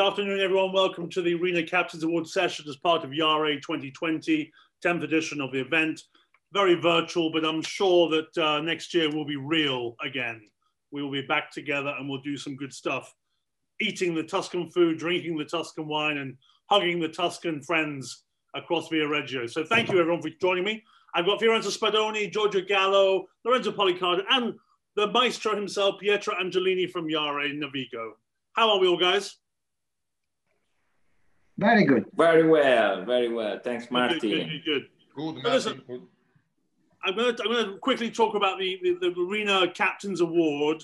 afternoon, everyone. Welcome to the Rina Captains Award session as part of Yare 2020, 10th edition of the event. Very virtual, but I'm sure that next year will be real again. We will be back together and we'll do some good stuff. Eating the Tuscan food, drinking the Tuscan wine, and hugging the Tuscan friends across Via Reggio. So thank you, everyone, for joining me. I've got Fiorenzo Spadoni, Giorgio Gallo, Lorenzo Policardo, and the maestro himself, Pietro Angelini from Yare Navigo. How are we all, guys? Very good. Very well, very well. Thanks, Martin. Good. Good, So listen, good. I'm going to quickly talk about the Rina Captains Award.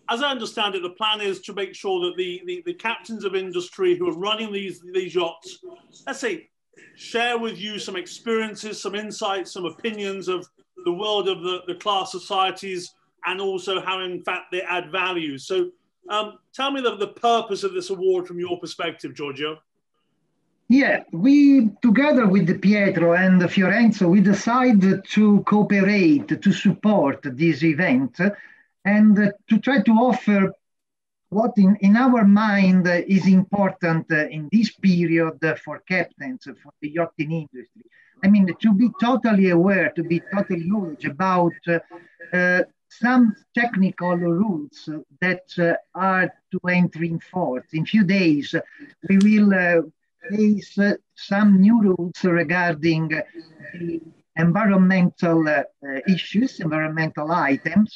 As I understand it, the plan is to make sure that the captains of industry who are running these yachts, let's say, share with you some experiences, some insights, some opinions of the world of the class societies, and also how, in fact, they add value. So tell me the purpose of this award from your perspective, Giorgio. Yeah, we, together with Pietro and Fiorenzo, we decided to cooperate, to support this event, and to try to offer what in our mind is important in this period for captains, for the yachting industry. I mean, to be totally aware, to be totally knowledgeable about some technical rules that are to enter in force. In few days, we will face some new rules regarding the environmental issues, environmental items.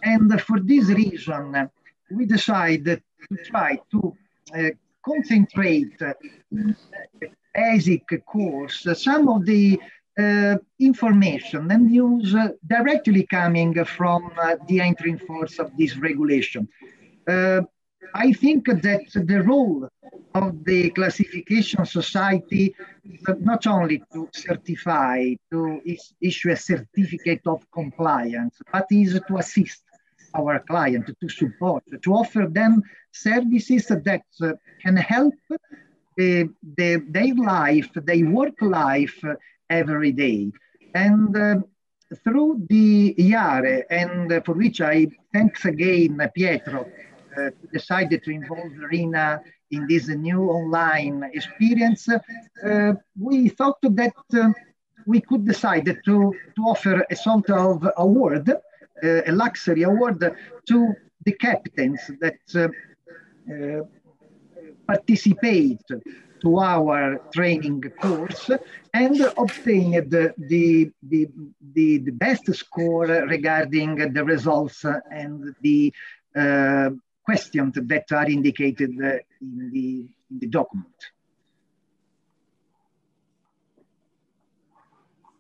And for this reason, we decided to try to concentrate in basic course some of the information and news directly coming from the entry in force of this regulation. I think that the role of the classification society is not only to certify, to issue a certificate of compliance, but is to assist our client, to support, to offer them services that can help their life, their work life every day. And through the Yare, and for which I thanks again Pietro, decided to involve Rina in this new online experience, we thought that we could decide to offer a sort of award, a luxury award to the captains that participate to our training course and obtained the best score regarding the results and the questions that are indicated in the document.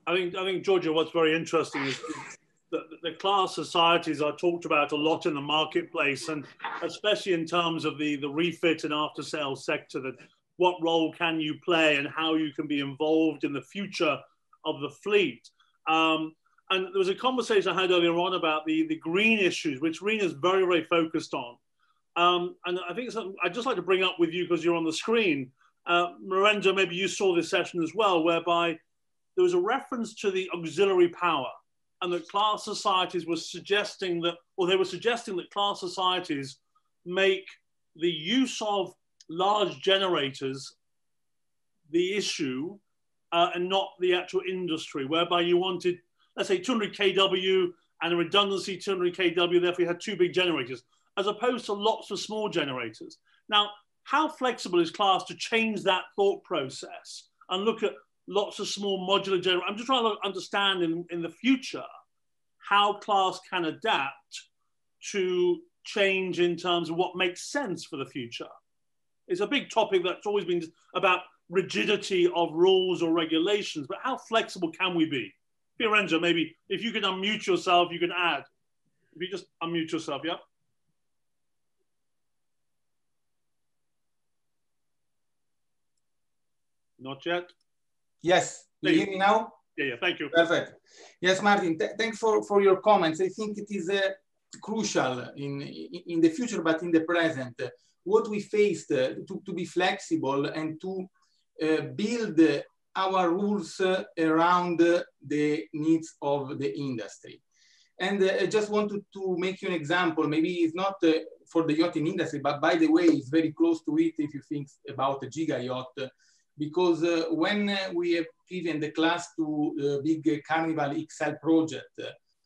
I think Giorgio, what's very interesting is the class societies are talked about a lot in the marketplace, and especially in terms of the refit and after sales sector, that what role can you play and how you can be involved in the future of the fleet. And there was a conversation I had earlier on about the green issues, which Rina is very, very focused on. And I think I'd just like to bring up with you, because you're on the screen, Lorenzo, maybe you saw this session as well, whereby there was a reference to the auxiliary power, and that class societies were suggesting that, or they were suggesting that class societies make the use of large generators the issue and not the actual industry, whereby you wanted, let's say, 200 kW and a redundancy 200 kW, therefore you had two big generators, as opposed to lots of small generators. Now, how flexible is class to change that thought process and look at lots of small modular generators? I'm just trying to understand in the future how class can adapt to change in terms of what makes sense for the future. It's a big topic that's always been about rigidity of rules or regulations, but how flexible can we be? Fiorenzo, maybe if you can unmute yourself, you can add. If you just unmute yourself, yeah? Not yet? Yes, you hear me now? Yeah, thank you. Perfect. Yes, Martin, thanks for your comments. I think it is crucial in the future, but in the present, what we faced to be flexible and to build our rules around the needs of the industry. And I just wanted to make you an example. Maybe it's not for the yachting industry, but by the way, it's very close to it if you think about a giga yacht, because when we have given the class to the big Carnival XL project,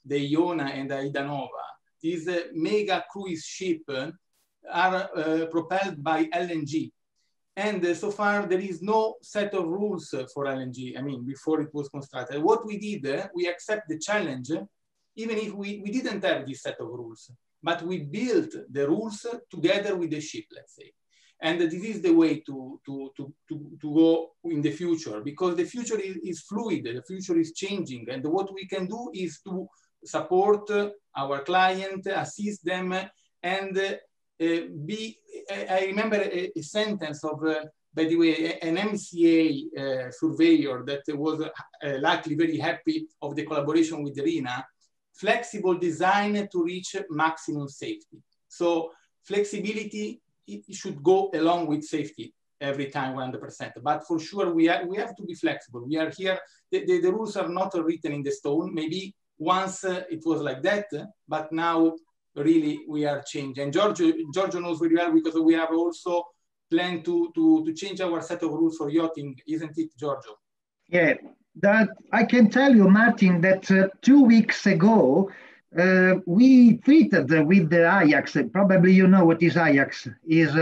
the Iona and the Idanova, these mega cruise ship are propelled by LNG. And so far, there is no set of rules for LNG, I mean, before it was constructed. What we did, we accept the challenge, even if we didn't have this set of rules, but we built the rules together with the ship, let's say. And this is the way to go in the future, because the future is fluid, the future is changing. And what we can do is to support our client, assist them, and I remember a sentence of, by the way, an MCA surveyor that was luckily very happy of the collaboration with Rina: flexible design to reach maximum safety. So flexibility, it should go along with safety every time 100%. But for sure, we have to be flexible. We are here, the rules are not written in the stone. Maybe once it was like that, but now really we are changing. And Giorgio knows very well, because we have also planned to change our set of rules for yachting, isn't it, Giorgio? Yeah, that I can tell you, Martin, that 2 weeks ago, we treated with the Ajax. Probably you know what is Ajax, is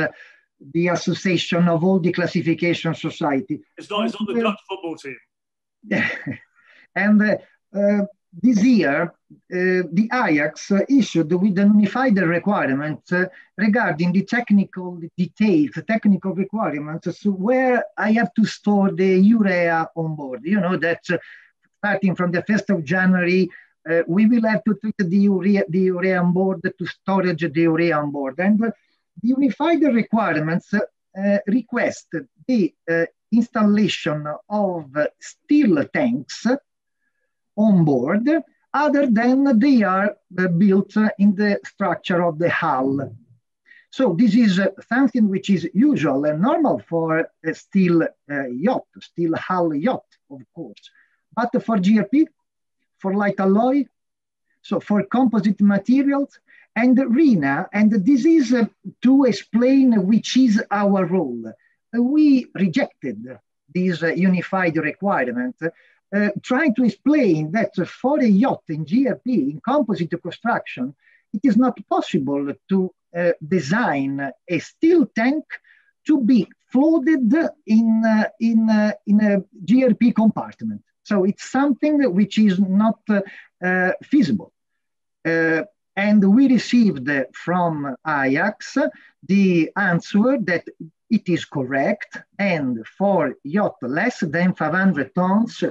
the association of all the classification society. It's not the Dutch football team. And this year, the Ajax issued with an unified requirement regarding the technical details, technical requirements, so where I have to store the urea on board. You know that starting from the 1st of January, we will have to treat the urea on board, to storage the urea on board. And the unified requirements request the installation of steel tanks on board, other than they are built in the structure of the hull. So this is something which is usual and normal for a steel yacht, steel hull yacht, of course. But for GRP, for light alloy, so for composite materials, and Rina, and this is to explain which is our role. We rejected this unified requirement, trying to explain that for a yacht in GRP, in composite construction, it is not possible to design a steel tank to be floated in a GRP compartment. So it's something which is not feasible. And we received from Ajax the answer that it is correct, and for yacht less than 500 tons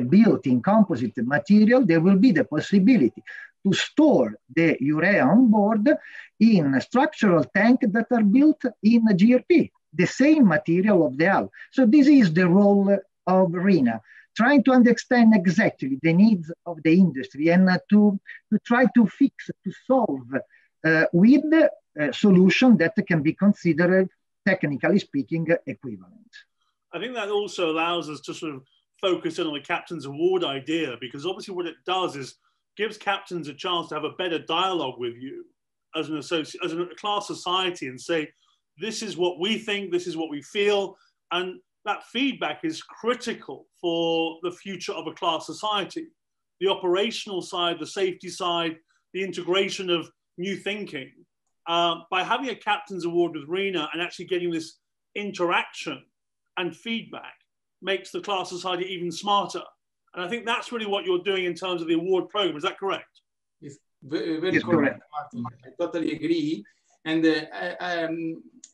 built in composite material, there will be the possibility to store the urea on board in structural tanks that are built in GRP, the same material of the hull. So this is the role of Rina, trying to understand exactly the needs of the industry and to try to fix, to solve with a solution that can be considered, technically speaking, equivalent. I think that also allows us to sort of focus in on the captain's award idea, because obviously what it does is gives captains a chance to have a better dialogue with you as an associate, as a class society, and say, this is what we think, this is what we feel, and that feedback is critical for the future of a class society. The operational side, the safety side, the integration of new thinking. By having a captain's award with Rina and actually getting this interaction and feedback makes the class society even smarter. And I think that's really what you're doing in terms of the award program. Is that correct? Yes, very correct, Martin. I totally agree. And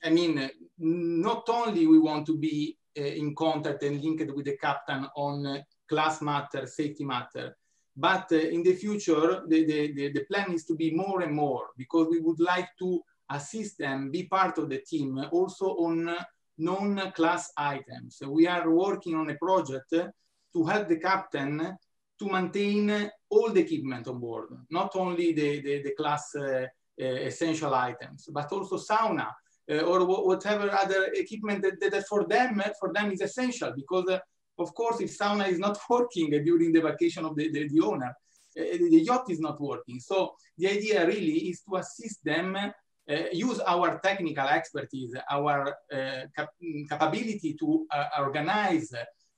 I mean, not only we want to be in contact and linked with the captain on class matter, safety matter, but in the future, the plan is to be more and more, because we would like to assist them, be part of the team, also on non-class items. We are working on a project to help the captain to maintain all the equipment on board, not only the class essential items, but also sauna or whatever other equipment that for them is essential, because of course, if sauna is not working during the vacation of the owner, the yacht is not working. So the idea really is to assist them use our technical expertise, our capability to organize,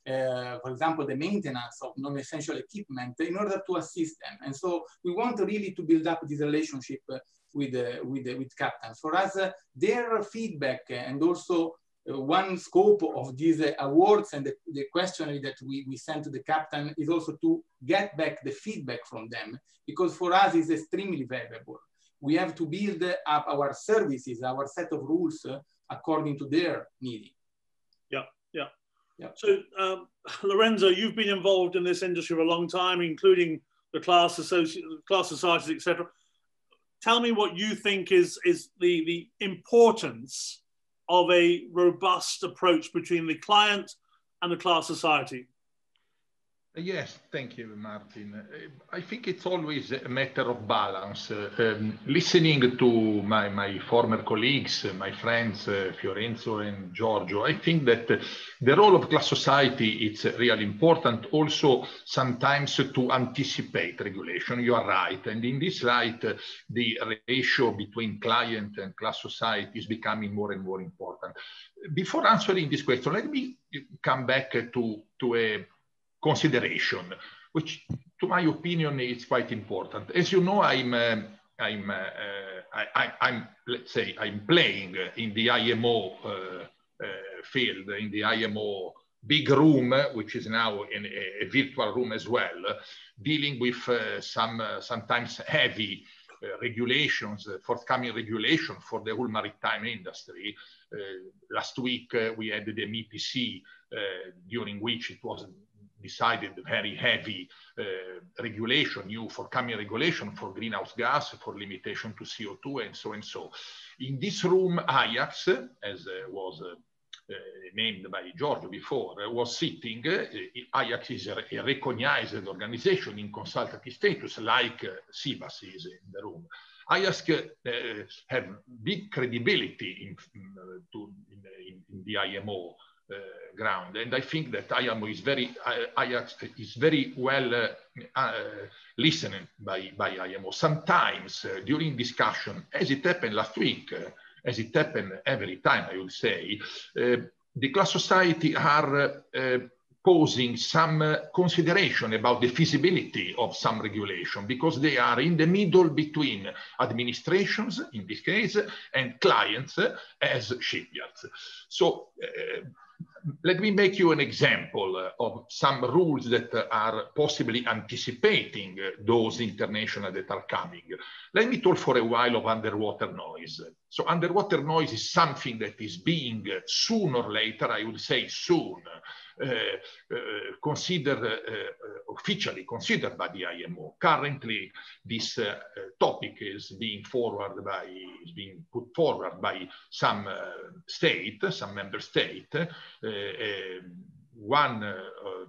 for example, the maintenance of non-essential equipment in order to assist them. And so we want really to build up this relationship with captains. For us, their feedback and also one scope of these awards and the questionnaire that we send to the captain is also to get back the feedback from them, because for us it's extremely valuable. We have to build up our services, our set of rules according to their needs. Yeah. So Lorenzo, you've been involved in this industry for a long time, including the class societies, etc. Tell me what you think is the importance of a robust approach between the client and the class society. Yes, thank you, Martin. I think it's always a matter of balance. Listening to my former colleagues, my friends, Fiorenzo and Giorgio, I think that the role of class society is really important also sometimes to anticipate regulation. You are right. And in this light, the ratio between client and class society is becoming more and more important. Before answering this question, let me come back to a consideration, which, to my opinion, is quite important. As you know, let's say, I'm playing in the IMO field, in the IMO big room, which is now in a virtual room as well, dealing with sometimes heavy regulations, forthcoming regulation for the whole maritime industry. Last week, we had the MEPC, during which it was decided very heavy regulation, new forthcoming regulation for greenhouse gas, for limitation to CO2, and so and so. In this room, Ajax, as was named by Giorgio before, was sitting. Ajax is a recognized organization in consultative status, like SIBAS is in the room. Ajax have big credibility in the IMO ground, and I think that Ajax is very well listened by IMO. Sometimes during discussion, as it happened last week, as it happened every time, I would say, the class society are posing some consideration about the feasibility of some regulation, because they are in the middle between administrations, in this case, and clients as shipyards. So let me make you an example of some rules that are possibly anticipating those international that are coming. Let me talk for a while of underwater noise. So underwater noise is something that is being sooner or later, I would say soon, officially considered by the IMO. Currently, this topic is being put forward by some member state. One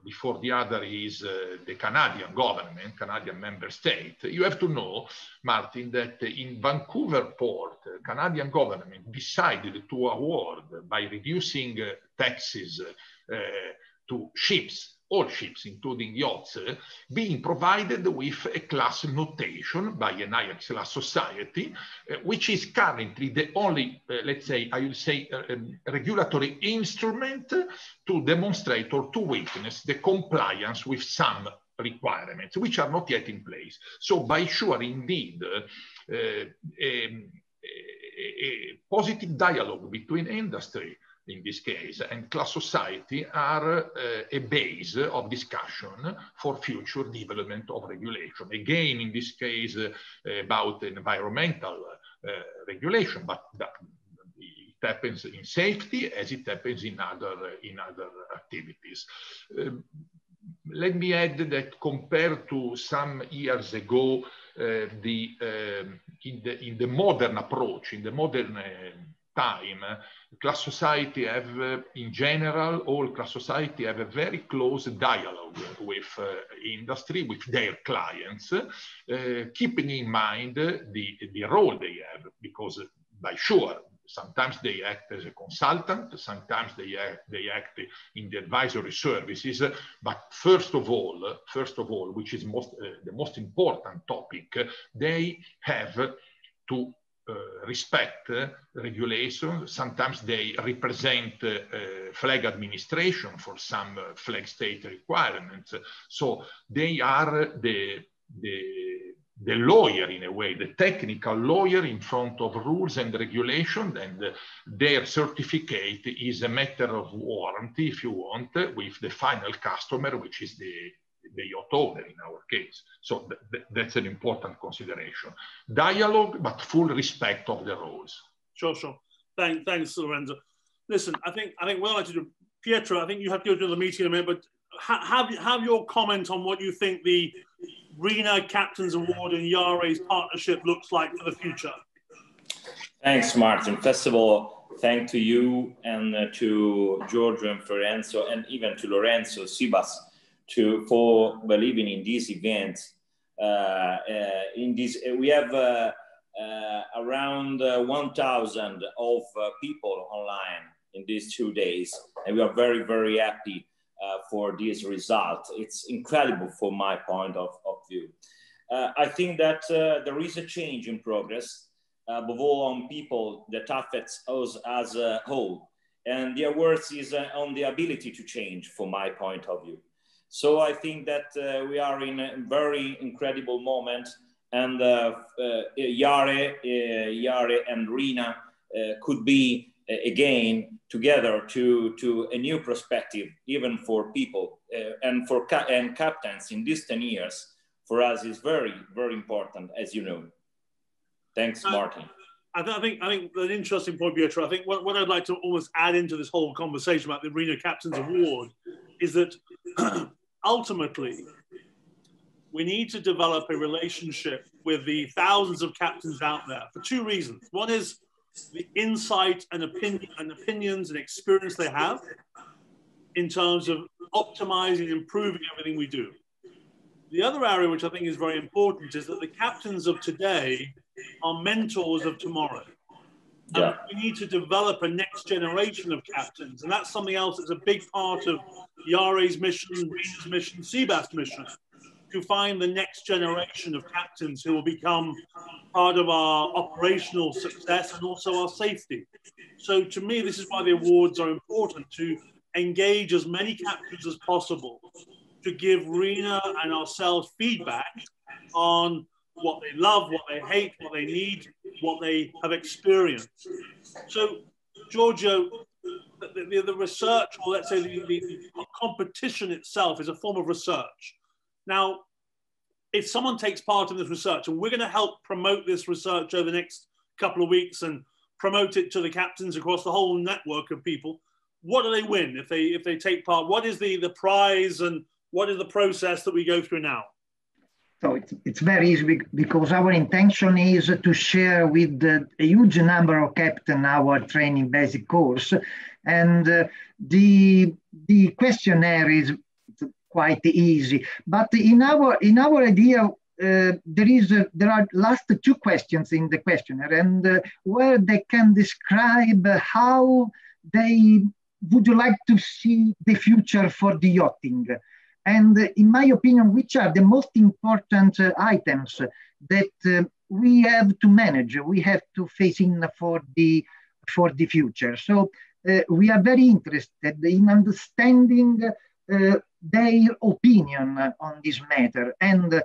before the other is the Canadian government, Canadian member state. You have to know, Martin, that in Vancouver port, Canadian government decided to award, by reducing taxes to ships, all ships, including yachts, being provided with a class notation by an Ajax class society, which is currently the only, let's say, I would say, regulatory instrument to demonstrate or to witness the compliance with some requirements, which are not yet in place. So by sure, indeed, a positive dialogue between industry, in this case, and class society are a base of discussion for future development of regulation. Again, in this case, about environmental regulation, but it happens in safety as it happens in other activities. Let me add that compared to some years ago, in the modern approach, in the modern time, class society have, in general, all class society have a very close dialogue with industry, with their clients, keeping in mind the role they have, because by sure, sometimes they act as a consultant, sometimes they act in the advisory services, but first of all, which is the most important topic, they have to respect regulation. Sometimes they represent flag administration for some flag state requirements. So they are the lawyer in a way, the technical lawyer in front of rules and regulation, and their certificate is a matter of warranty, if you want, with the final customer, which is the yacht owner in our case. So that's an important consideration. Dialogue, but full respect of the rules. Sure. Thanks, Lorenzo. Listen, I think what I'd like to do, Pietro, I think you have to go to the meeting in a minute, but have your comment on what you think the Rina Captain's Award and Yare's partnership looks like for the future. Thanks, Martin. First of all, thank to you and to Giorgio and Fiorenzo, and even to Lorenzo, Sibas, for believing in this event. We have around 1,000 of people online in these 2 days, and we are very, very happy for this result. It's incredible from my point of view. I think that there is a change in progress, above all on people that affects us as a whole. And the awards is on the ability to change from my point of view. So I think that we are in a very incredible moment, and Yare and Rina could be again together to a new perspective, even for people and for captains in these 10 years. For us is very, very important, as you know. Thanks, Martin. I think an interesting point, Pietro. I think what I'd like to almost add into this whole conversation about the Rina Captain's Award is that ultimately we need to develop a relationship with the thousands of captains out there for two reasons. One is the insight and opinions and experience they have in terms of optimizing and improving everything we do. The other area, which I think is very important, is that the captains of today are mentors of tomorrow. Yeah. And we need to develop a next generation of captains. And that's something else that's a big part of Yare's mission, Rina's mission, Sibas' mission, to find the next generation of captains who will become part of our operational success and also our safety. So to me, this is why the awards are important, to engage as many captains as possible, to give Rina and ourselves feedback on what they love, what they hate, what they need, what they have experienced. So, Giorgio, the research, or let's say the competition itself, is a form of research. Now, if someone takes part in this research, and we're going to help promote this research over the next couple of weeks and promote it to the captains across the whole network of people, what do they win if they take part? What is the prize, and what is the process that we go through now? So it's very easy, because our intention is to share with a huge number of captains our training basic course, and the questionnaire is quite easy. But in our idea, there are last two questions in the questionnaire, and where they can describe how they would like to see the future for the yachting. And in my opinion, which are the most important items that we have to manage, we have to face in for the future. So we are very interested in understanding their opinion on this matter. And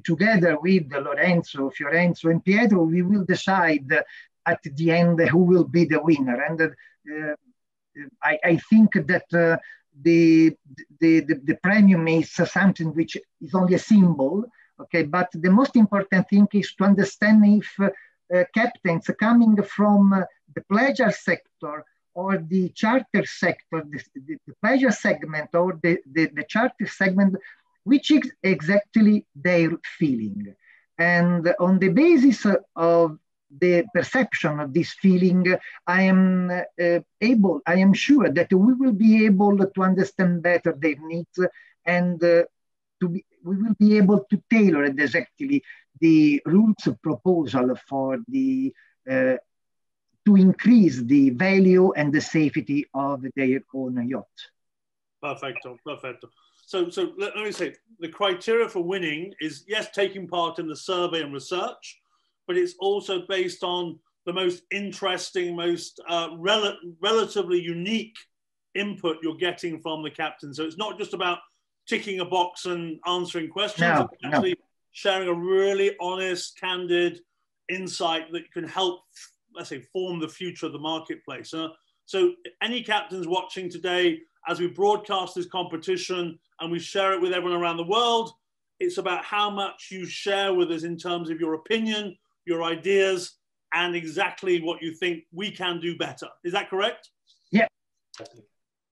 together with Lorenzo, Fiorenzo, and Pietro, we will decide at the end who will be the winner. And I think that the premium is something which is only a symbol, okay? But the most important thing is to understand if captains coming from the pleasure sector or the charter sector, the pleasure segment or the charter segment, which is exactly their feeling. And on the basis of the perception of this feeling, I am sure that we will be able to understand better their needs, and we will be able to tailor exactly the rules proposal for the to increase the value and the safety of their own yacht. Perfecto, perfecto. So let me say, the criteria for winning is, yes, taking part in the survey and research, but it's also based on the most interesting, most relatively unique input you're getting from the captain. So it's not just about ticking a box and answering questions. It's actually sharing a really honest, candid insight that can help, let's say, form the future of the marketplace. So any captains watching today, as we broadcast this competition and we share it with everyone around the world, it's about how much you share with us in terms of your opinion, your ideas, and exactly what you think we can do better. Is that correct? Yeah.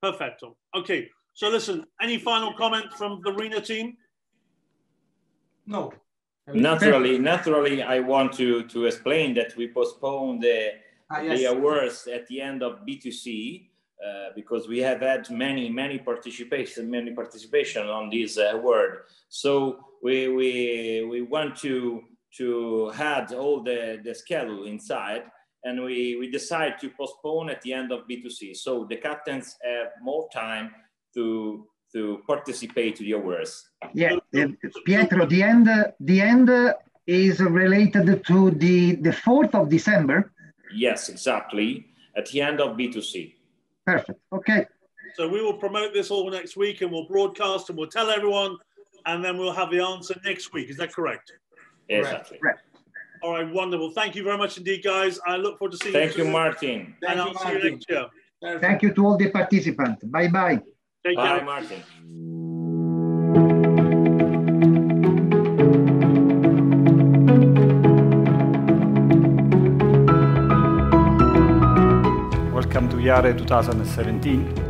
Perfecto. Okay, so listen, any final comment from the Rina team? No. Naturally, I want to explain that we postponed the awards at the end of B2C because we have had many participation on this award. So we want to have all the schedule inside, and we decide to postpone at the end of B2C. So the captains have more time to participate to the awards. Yeah, Pietro, the end is related to the 4th of December. Yes, exactly. At the end of B2C. Perfect. Okay. So we will promote this all next week, and we'll broadcast and we'll tell everyone, and then we'll have the answer next week. Is that correct? Exactly. Correct. All right, wonderful. Thank you very much indeed, guys. I look forward to seeing you. Thank you, Martin. And I'll see you next year. Thank you to all the participants. Bye-bye. Take Bye, care. Martin. Welcome to Yare 2017.